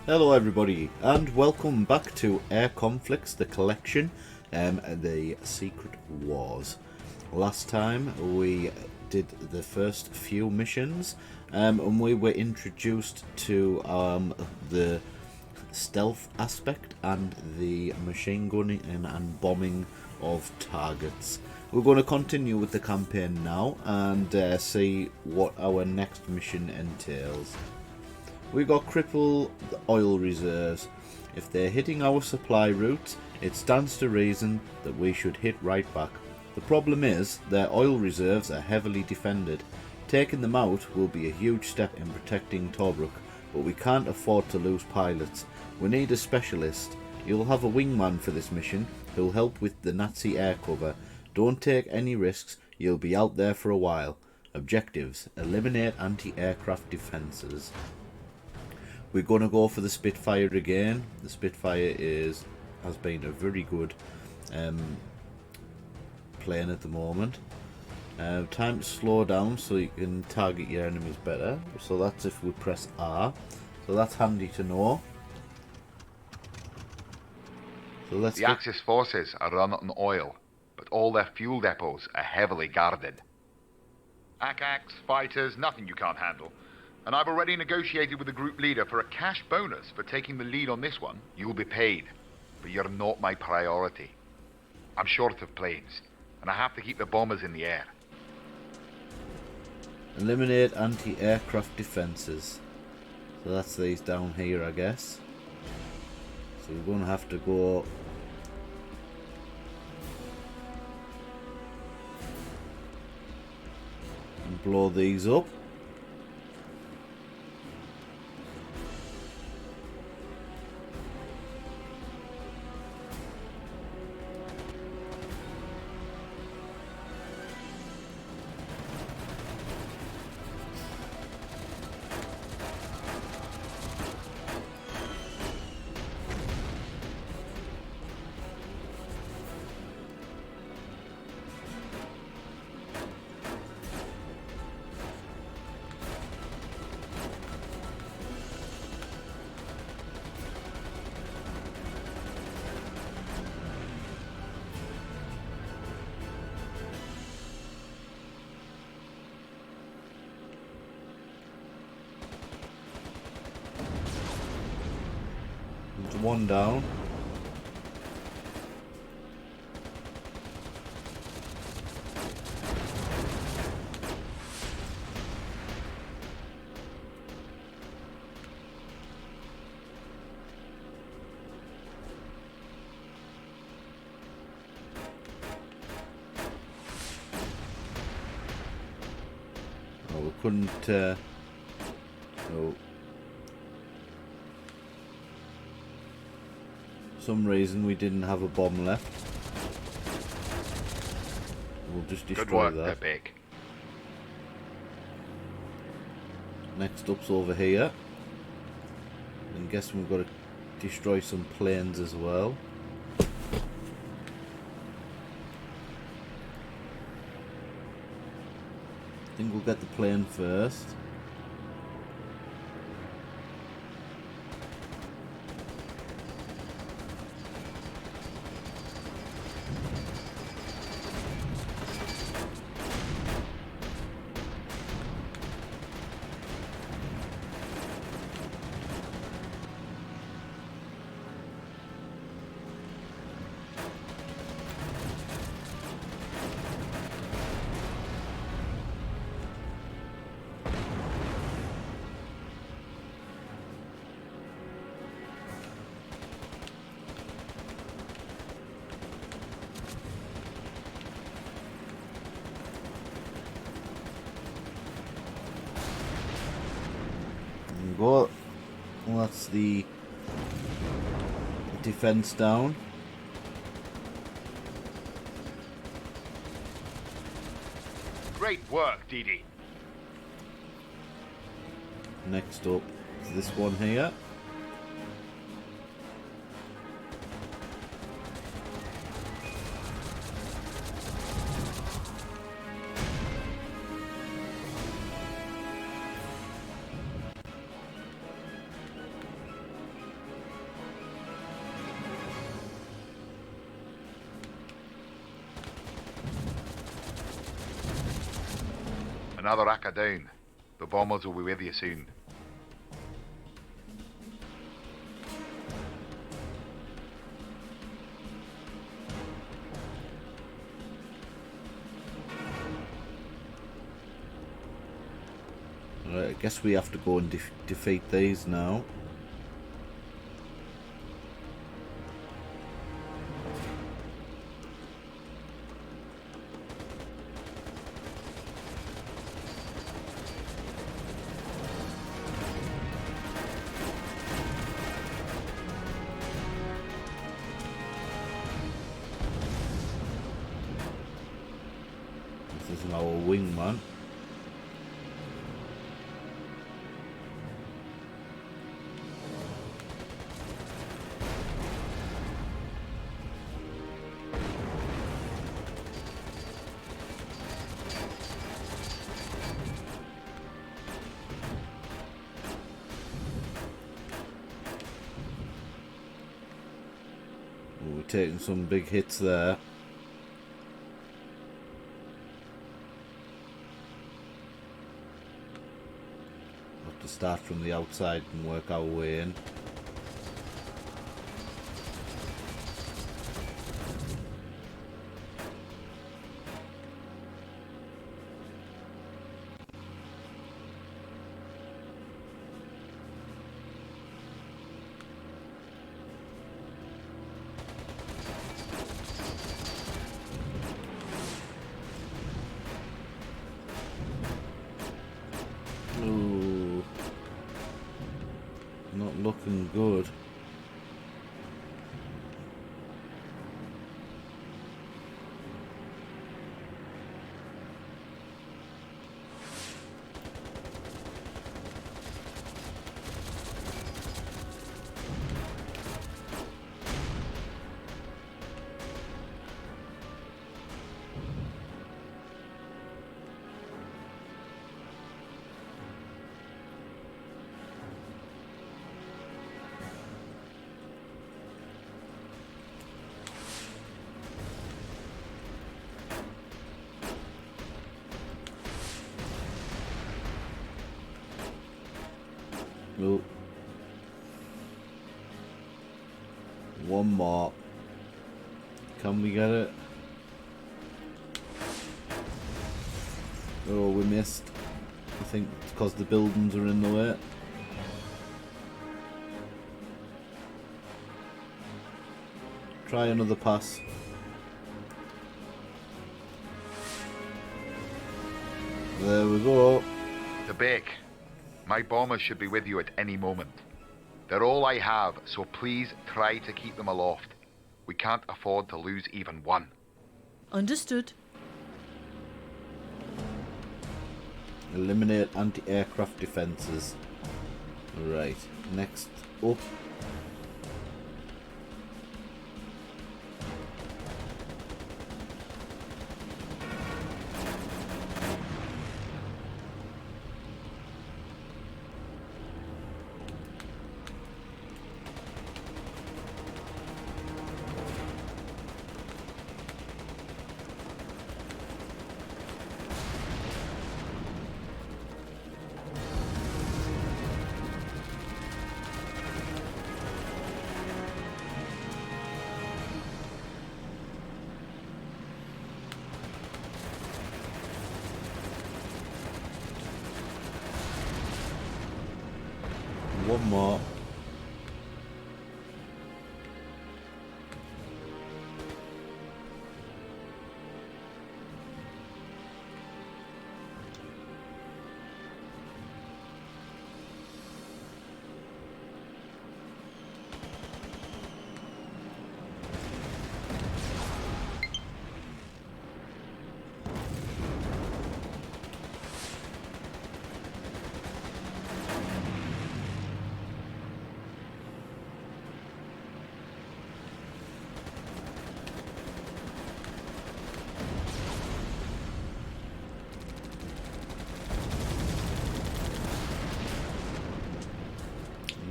Hello everybody and welcome back to Air Conflicts, the collection, the Secret Wars. Last time we did the first few missions and we were introduced to the stealth aspect and the machine gunning and bombing of targets. We're going to continue with the campaign now and see what our next mission entails. We got cripple the oil reserves. If they're hitting our supply routes, it stands to reason that we should hit right back. The problem is, their oil reserves are heavily defended. Taking them out will be a huge step in protecting Tobruk, but we can't afford to lose pilots. We need a specialist. You'll have a wingman for this mission, who'll help with the Nazi air cover. Don't take any risks, you'll be out there for a while. Objectives: eliminate anti-aircraft defences. We're going to go for the Spitfire again. The Spitfire has been a very good plane at the moment. Time to slow down so you can target your enemies better. So that's if we press R. So that's handy to know. So the Axis forces are run on oil, but all their fuel depots are heavily guarded. ACAX, fighters, nothing you can't handle. And I've already negotiated with the group leader for a cash bonus for taking the lead on this one. You'll be paid, but you're not my priority. I'm short of planes, and I have to keep the bombers in the air. Eliminate anti-aircraft defences. So that's these down here, I guess. So we're going to have to go and blow these up. One down. Oh, we couldn't. Oh. For some reason we didn't have a bomb left. We'll just destroy Good work, that. they're big. Next up's over here. I'm guessing we've got to destroy some planes as well. I think we'll get the plane first. Go. Well, that's the defense down. Great work, Deedee. Next up is this one here. Another acca down. The bombers will be with you soon. Right, I guess we have to go and defeat these now. This is our wingman. We're taking some big hits there. Have to start from the outside and work our way in. Ooh, not looking good. Oh. One more. Can we get it? Oh, we missed. I think it's because the buildings are in the way. Try another pass. There we go. The Bake. My bombers should be with you at any moment. They're all I have, so please try to keep them aloft. We can't afford to lose even one. Understood. Eliminate anti-aircraft defences. Right, next up. One more.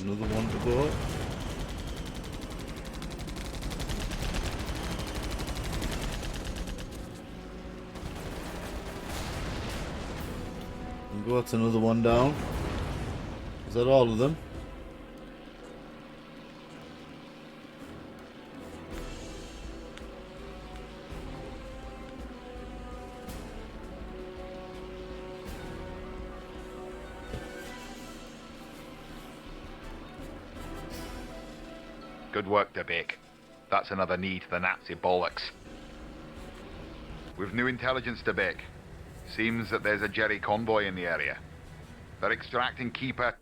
Another one to go. go. That's another one down. Is that all of them? Good work, Deedee. That's another knee to the Nazi bollocks. With new intelligence, Deedee. Seems that there's a Jerry convoy in the area. They're extracting Keeper.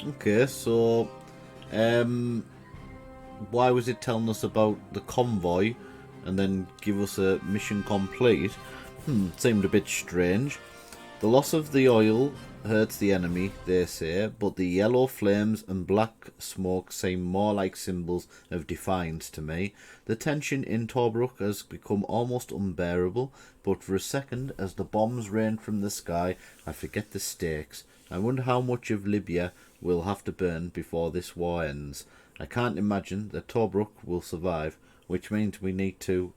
Okay, so why was it telling us about the convoy and then give us a mission complete? Seemed a bit strange. The loss of the oil hurts the enemy, they say, but the yellow flames and black smoke seem more like symbols of defiance to me. The tension in Tobruk has become almost unbearable, but for a second, as the bombs rain from the sky, I forget the stakes. I wonder how much of Libya will have to burn before this war ends. I can't imagine that Tobruk will survive, which means we need to...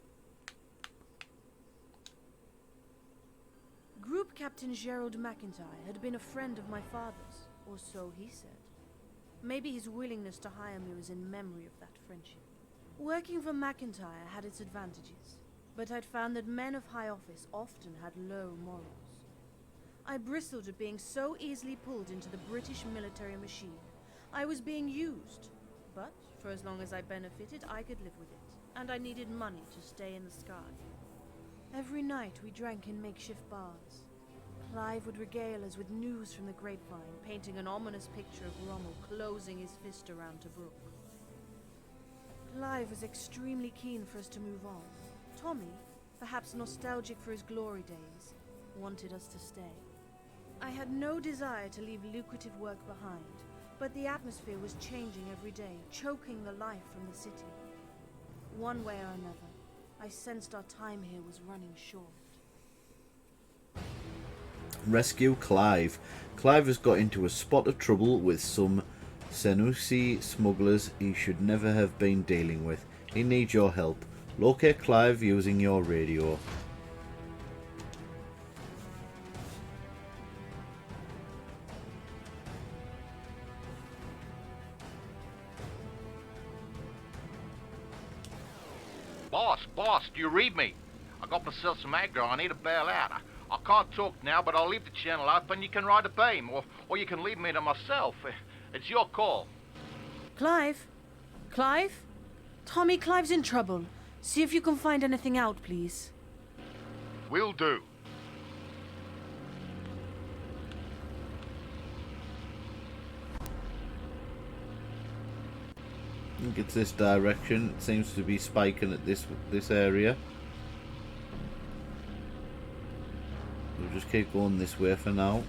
Group Captain Gerald Mcintyre had been a friend of my father's, or so he said. Maybe his willingness to hire me was in memory of that friendship. Working for Mcintyre had its advantages, but I'd found that men of high office often had low morals. I bristled at being so easily pulled into the British military machine. I was being used, but for as long as I benefited, I could live with it, and I needed money to stay in the sky. Every night we drank in makeshift bars. Clive would regale us with news from the grapevine, painting an ominous picture of Rommel closing his fist around Tobruk. Clive was extremely keen for us to move on. Tommy, perhaps nostalgic for his glory days, wanted us to stay. I had no desire to leave lucrative work behind, but the atmosphere was changing every day, choking the life from the city. One way or another, I sensed our time here was running short. Rescue Clive. Clive has got into a spot of trouble with some Senussi smugglers he should never have been dealing with. He needs your help. Locate Clive using your radio. Boss, do you read me? I got myself some aggro. I need to bail out. I can't talk now, but I'll leave the channel open. You can ride a beam, or you can leave me to myself. It's your call. Clive? Clive? Tommy, Clive's in trouble. See if you can find anything out, please. Will do. I think it's this direction. It seems to be spiking at this area. We'll just keep going this way for now.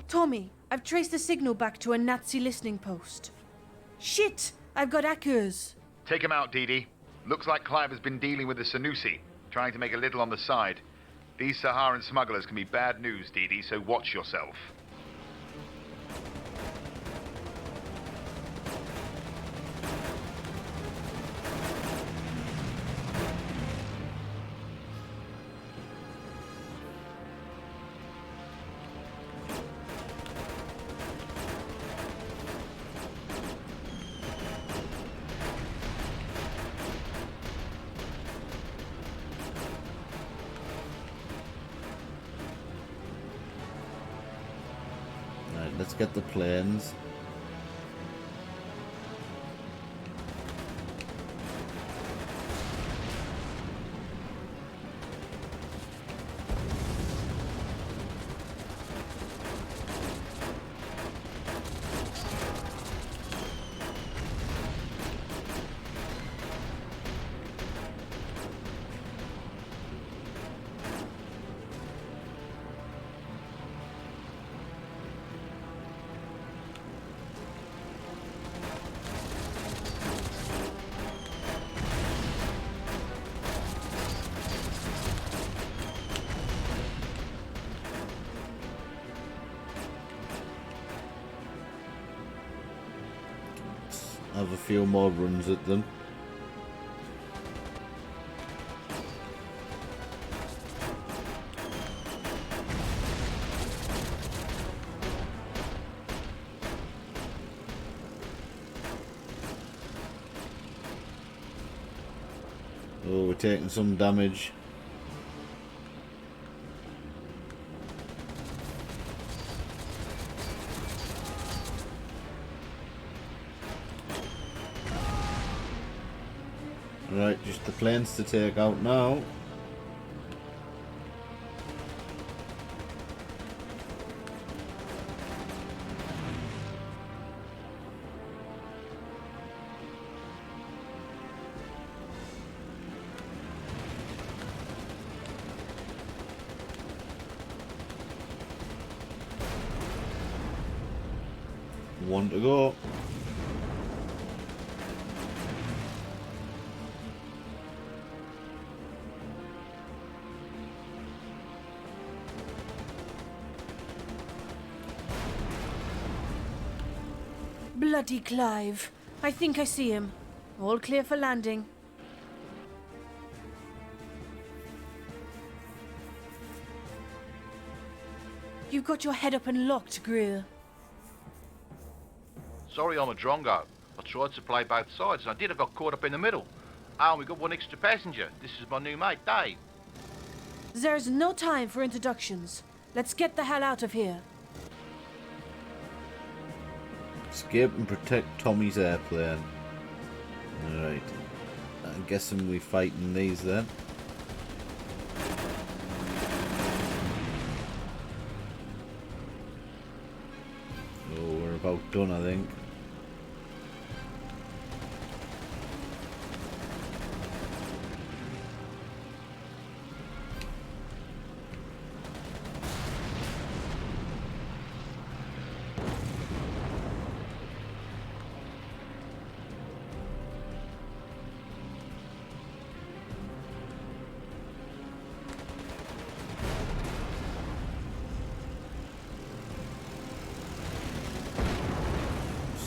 Tommy, I've traced the signal back to a Nazi listening post. Shit! I've got echoes. Take him out, Deedee. Looks like Clive has been dealing with the Senussi, trying to make a little on the side. These Saharan smugglers can be bad news, Deedee, so watch yourself. Let's get the planes. have a few more runs at them. Oh, we're taking some damage. Right, just the planes to take out now. One to go. Bloody Clive. I think I see him. All clear for landing. You've got your head up and locked, Greer. Sorry I'm a drongo. I tried to play both sides and I did. I got caught up in the middle. Oh, and we got one extra passenger. This is my new mate, Dave. There's no time for introductions. Let's get the hell out of here. Escape and protect Tommy's airplane. Alright. I'm guessing we're fighting these then. Oh, we're about done, I think.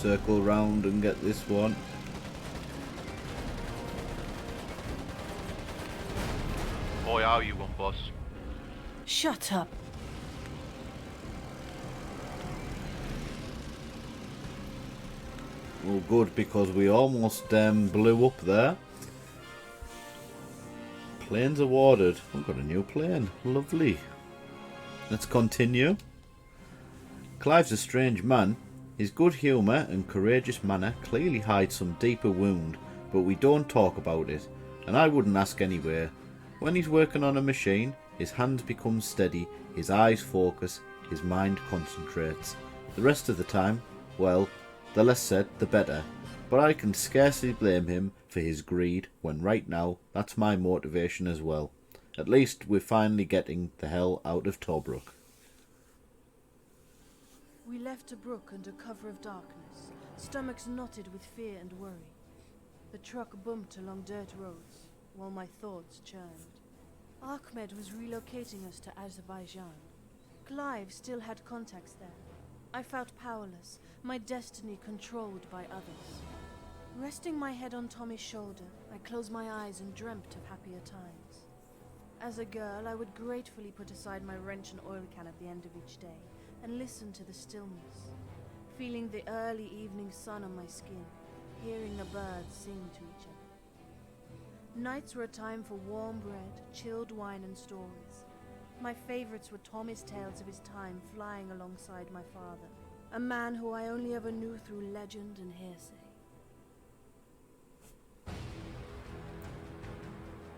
Circle round and get this one. Boy, owe you one, boss. Shut up. Oh, good, because we almost blew up there. Planes awarded. We've got a new plane. Lovely. Let's continue. Clive's a strange man. His good humour and courageous manner clearly hide some deeper wound, but we don't talk about it, and I wouldn't ask anyway. When he's working on a machine, his hands become steady, his eyes focus, his mind concentrates. The rest of the time, well, the less said, the better. But I can scarcely blame him for his greed, when right now, that's my motivation as well. At least we're finally getting the hell out of Tobruk. We left Tobruk under cover of darkness, stomachs knotted with fear and worry. The truck bumped along dirt roads, while my thoughts churned. Ahmed was relocating us to Azerbaijan. Clive still had contacts there. I felt powerless, my destiny controlled by others. Resting my head on Tommy's shoulder, I closed my eyes and dreamt of happier times. As a girl, I would gratefully put aside my wrench and oil can at the end of each day and listen to the stillness, feeling the early evening sun on my skin, hearing the birds sing to each other. Nights were a time for warm bread, chilled wine and stories. My favorites were Tommy's tales of his time flying alongside my father, a man who I only ever knew through legend and hearsay.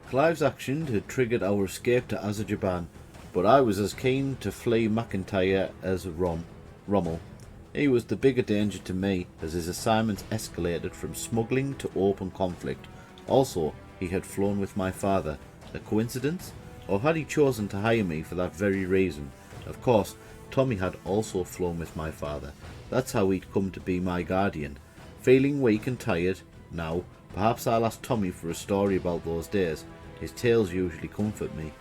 Clive's action had triggered our escape to Azerbaijan, but I was as keen to flee Mcintyre as Rommel. He was the bigger danger to me, as his assignments escalated from smuggling to open conflict. Also, he had flown with my father. A coincidence? Or had he chosen to hire me for that very reason? Of course, Tommy had also flown with my father. That's how he'd come to be my guardian. Feeling weak and tired, now, perhaps I'll ask Tommy for a story about those days. His tales usually comfort me.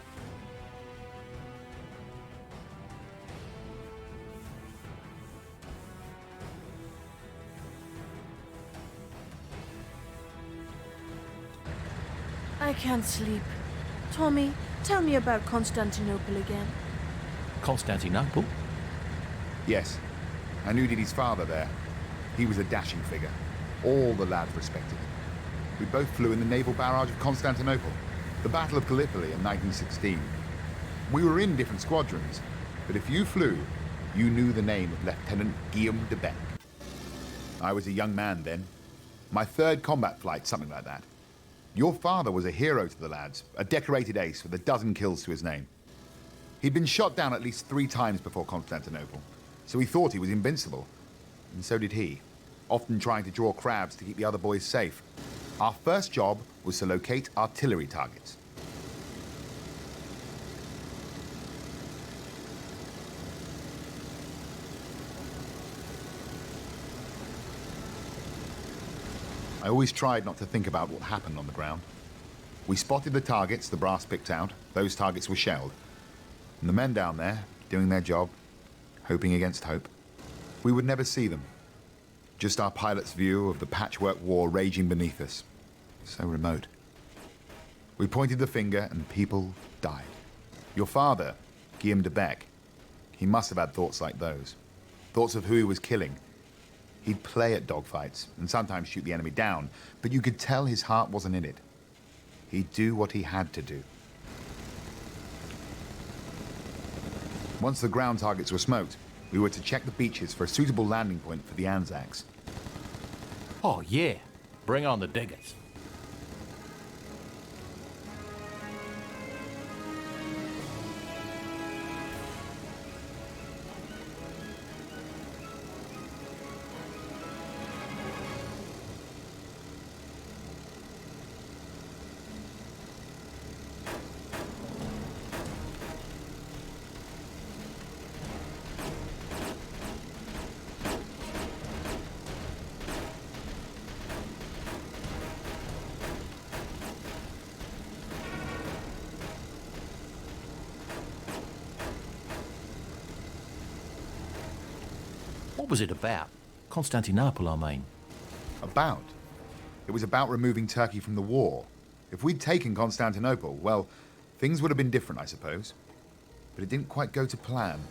I can't sleep. Tommy, tell me about Constantinople again. Constantinople? Yes, I knew Deedee's father there. He was a dashing figure. All the lads respected him. We both flew in the naval barrage of Constantinople, the Battle of Gallipoli in 1916. We were in different squadrons, but if you flew, you knew the name of Lieutenant Guillaume de Beck. I was a young man then. My third combat flight, something like that. Your father was a hero to the lads, a decorated ace with a dozen kills to his name. He'd been shot down at least 3 times before Constantinople, so he thought he was invincible. And so did he, often trying to draw crabs to keep the other boys safe. Our first job was to locate artillery targets. I always tried not to think about what happened on the ground. We spotted the targets the brass picked out. Those targets were shelled. And the men down there, doing their job, hoping against hope. We would never see them. Just our pilot's view of the patchwork war raging beneath us. So remote. We pointed the finger and people died. Your father, Guillaume de Beck, he must have had thoughts like those. Thoughts of who he was killing. He'd play at dogfights and sometimes shoot the enemy down, but you could tell his heart wasn't in it. He'd do what he had to do. Once the ground targets were smoked, we were to check the beaches for a suitable landing point for the Anzacs. Oh, yeah. Bring on the diggers. What was it about? Constantinople, I mean. About? It was about removing Turkey from the war. If we'd taken Constantinople, well, things would have been different, I suppose. But it didn't quite go to plan.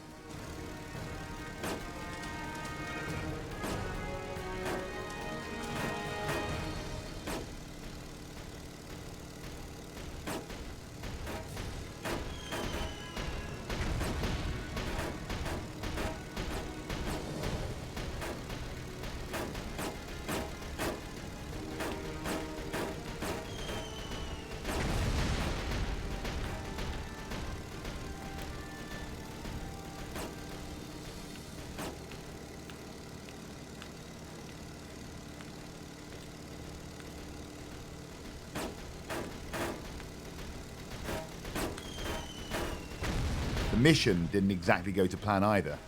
The mission didn't exactly go to plan either.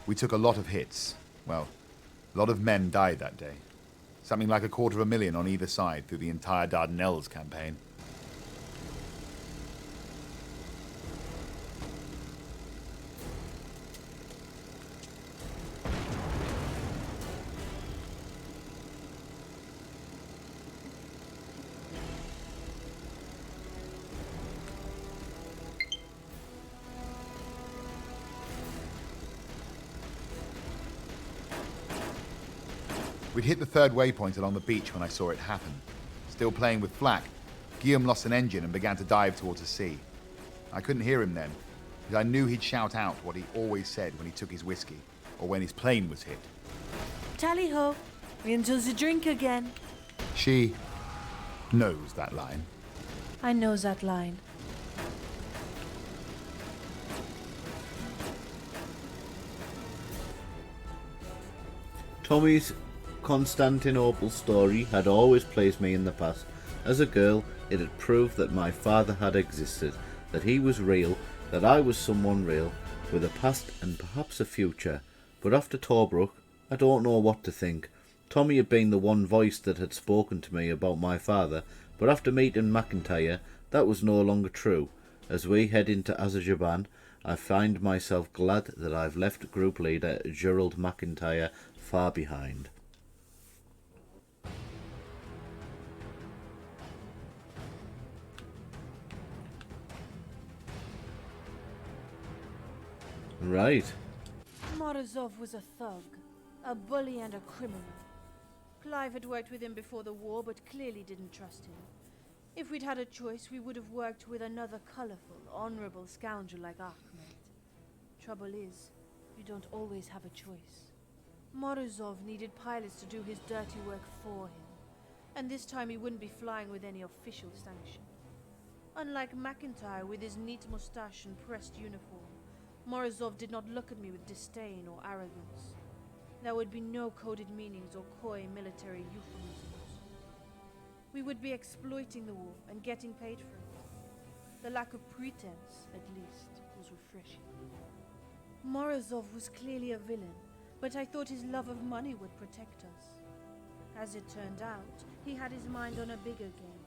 We took a lot of hits. Well, a lot of men died that day. Something like 250,000 on either side through the entire Dardanelles campaign. We'd hit the third waypoint along the beach when I saw it happen. Still playing with flak, Guillaume lost an engine and began to dive towards the sea. I couldn't hear him then, but I knew he'd shout out what he always said when he took his whiskey, or when his plane was hit. Tally-ho, into the drink again. She knows that line. I know that line. Tommy's Constantinople story had always pleased me in the past. As a girl, it had proved that my father had existed, that he was real, that I was someone real, with a past and perhaps a future. But after Tobruk, I don't know what to think. Tommy had been the one voice that had spoken to me about my father, but after meeting Mcintyre, that was no longer true. As we head into Azerbaijan, I find myself glad that I've left group leader Gerald Mcintyre far behind. Right. Morozov was a thug, a bully and a criminal. Clive had worked with him before the war, but clearly didn't trust him. If we'd had a choice, we would have worked with another colorful, honorable scoundrel like Ahmed. Trouble is, you don't always have a choice. Morozov needed pilots to do his dirty work for him, and this time he wouldn't be flying with any official sanction. Unlike Mcintyre with his neat mustache and pressed uniform, Morozov did not look at me with disdain or arrogance. There would be no coded meanings or coy military euphemisms. We would be exploiting the war and getting paid for it. The lack of pretense, at least, was refreshing. Morozov was clearly a villain, but I thought his love of money would protect us. As it turned out, he had his mind on a bigger game,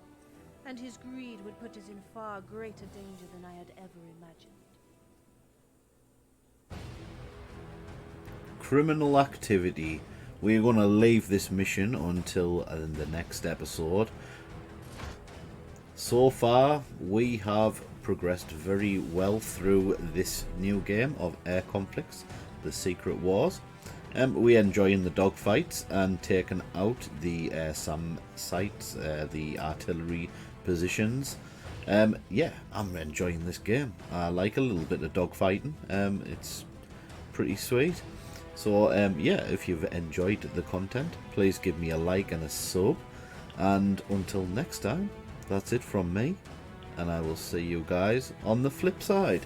and his greed would put us in far greater danger than I had ever imagined. Criminal activity. We're going to leave this mission until the next episode. So far, we have progressed very well through this new game of Air Conflicts, the Secret Wars. We're enjoying the dogfights and taking out the SAM sites, the artillery positions. Yeah, I'm enjoying this game. I like a little bit of dogfighting. It's pretty sweet. So yeah, if you've enjoyed the content, please give me a like and a sub. And until next time, that's it from me, and I will see you guys on the flip side.